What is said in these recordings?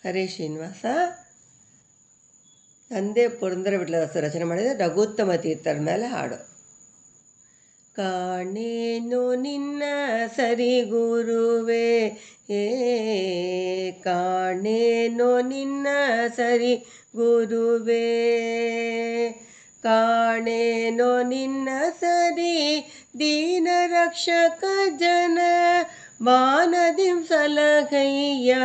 ಹರೇ ಶ್ರೀನಿವಾಸ. ತಂದೆ ಪುರಂದರ ವಿಠಲದಾಸರು ರಚನೆ ಮಾಡಿದ ರಘುತ್ತಮ ತೀರ್ಥರ ಮೇಲೆ ಹಾಡು. ಕಾಣೇನು ನಿನ್ನ ಸರಿ ಗುರುವೇ, ಕಾಣೇನು ನಿನ್ನ ಸರಿ ಗುರುವೇ, ಕಾಣೇನೋ ನಿನ್ನ ಸರಿ ದೀನ ರಕ್ಷಕ ಜನ ಬಾನದಿಂ ಸಲಹಯ್ಯ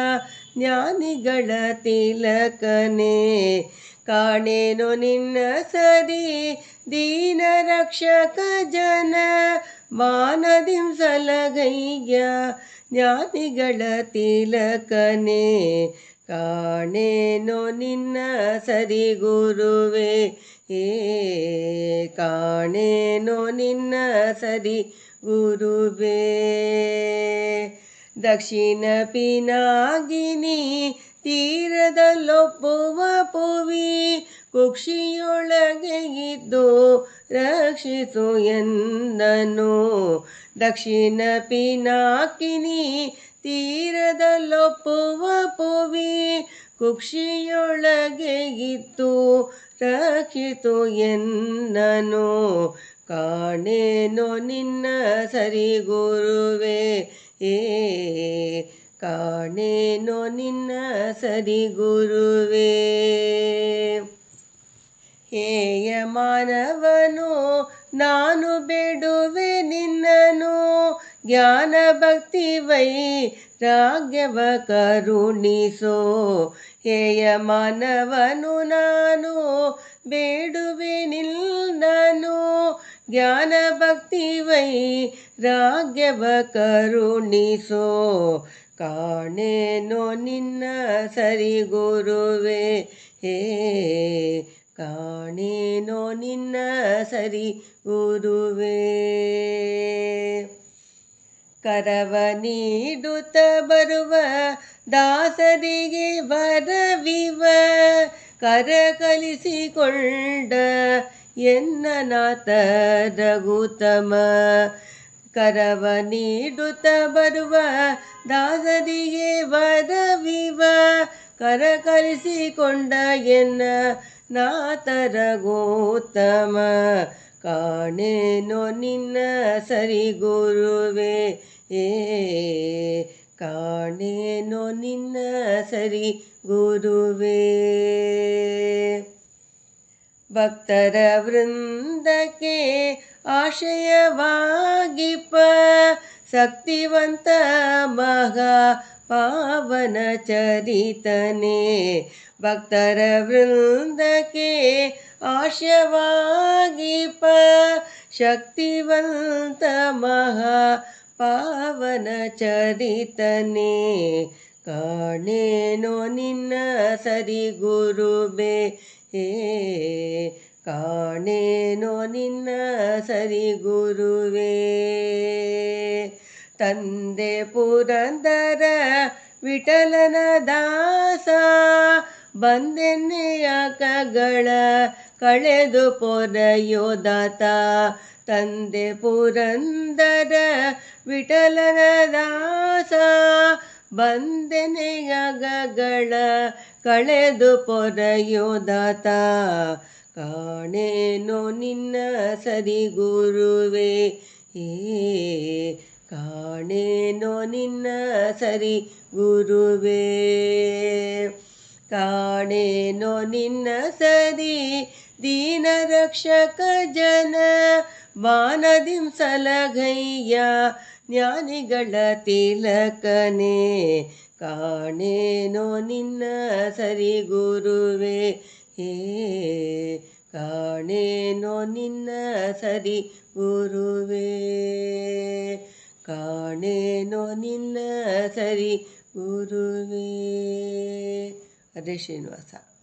ಜ್ಞಾನಿಗಳ ತಿಲಕನೇ. ಕಾಣೇನೋ ನಿನ್ನ ಸರಿ ದೀನ ರಕ್ಷಕ ಜನ ಬಾನದಿಂ ಸಲಹಯ್ಯ ಜ್ಞಾನಿಗಳ ತಿಲಕನೇ. ಕಾಣೇನೋ ನಿನ್ನ ಸರಿ ಗುರುವೇ, ಕಾಣೇನೋ ನಿನ್ನ ಸರಿ ಗುರುವೇ. ದಕ್ಷಿಣ ಪಿನಾಗಿನಿ ತೀರದಲ್ಲೊಪ್ಪುವ ಪುವಿ ಕುಕ್ಷಿಯೊಳಗೆ ಇದ್ದು ರಕ್ಷಿಸು ಎಂದನು. ದಕ್ಷಿಣ ಪಿನಾಕಿನಿ ತೀರದಲ್ಲೊಪ್ಪುವ ಪುವಿ ಕುಕ್ಷಿಯೊಳಗೆ ಇದ್ದು ರಕ್ಷಿಸು ಎಂದನು. ಕಾಣೇನೋ ನಿನ್ನ ಸರಿ ಗುರುವೇ, ಕಾಣೇನೋ ನಿನ್ನ ಸರಿ ಗುರುವೇ. ಹೇಯ ಮಾನವನು ನಾನು ಬೇಡುವೆ ನಿನ್ನನು, ಜ್ಞಾನ ಭಕ್ತಿ ವೈರಾಗ್ಯವ ಕರುಣಿಸೋ. ಹೇಯ ಮಾನವನು ನಾನು ಬೇಡುವೆ ನಿನ್ನನು, ಜ್ಞಾನ ಭಕ್ತಿ ವೈರಾಗ್ಯವ ಕರುಣಿಸೋ. ಕಾಣೇನೋ ನಿನ್ನ ಸರಿ ಗುರುವೇ, ಕಾಣೇನೋ ನಿನ್ನ ಸರಿ ಗುರುವೇ. ಕರವ ನೀಡುತ್ತ ಬರುವ ದಾಸರಿಗೆ ವರವಿವ ಕರಕಲಿಸಿಕೊಂಡ ಎನ್ನ ನಾಥ ರಘುತ್ತಮ. ಕರವ ನೀಡುತ್ತ ಬರುವ ದಾಸರಿಗೆ ವರವಿವ ಕರಕಲಿಸಿಕೊಂಡ ಎನ್ನ ನಾಥ ರಘುತ್ತಮ. ಕಾಣೇನೋ ನಿನ್ನ ಸರಿ ಗುರುವೇ, ಕಾಣೇನೋ ನಿನ್ನ ಸರಿ ಗುರುವೇ. ಭಕ್ತರ ವೃಂದಕ್ಕೆ ಆಶ್ರಯವಾಗಿಪ್ಪ ಶಕ್ತಿವಂತ ಮಹಾ ಪಾವನ ಚರಿತನೇ. ಭಕ್ತರ ವೃಂದಕ್ಕೆ ಆಶ್ರಯವಾಗಿಪ್ಪ ಶಕ್ತಿವಂತ ಮಹಾ ಪಾವನ ಚರಿತನೇ. ಕಾಣೇನೋ ನಿನ್ನ ಸರಿ ಗುರುವೇ, ಕಾಣೇನೋ ನಿನ್ನ ಸರಿ ಗುರುವೇ. ತಂದೆ ಪುರಂದರ ವಿಠಲನ ದಾಸ ಬಂದೆನ್ನೆಯ ಕಗಳ ಕಳೆದು ಪೊರೆಯೋದಾತ. ತಂದೆ ಪುರಂದರ ವಿಠಲನ ದಾಸ ಬಂದೆನೆಯ ಗಗಳ ಕಳೆದು ಪೊರೆಯೋದಾತ. ಕಾಣೇನೋ ನಿನ್ನ ಸರಿ ಗುರುವೇ, ಕಾಣೇನೋ ನಿನ್ನ ಸರಿ ಗುರುವೇ. ಕಾಣೇನೋ ನಿನ್ನ ಸರಿ ದೀನ ರಕ್ಷಕ ಜನ ಬಾನದಿಂ ಸಲಹಯ್ಯ ಜ್ಞಾನಿಗಳ ತಿಲಕನೇ. ಕಾಣೇನೋ ನಿನ್ನ ಸರಿ ಗುರುವೇ, ಕಾಣೇನೋ ನಿನ್ನ ಸರಿ ಗುರುವೇ. ಕಾಣೇನೋ ನಿನ್ನ ಸರಿ ಗುರುವೇ. ಹರೇ ಶ್ರೀನಿವಾಸ.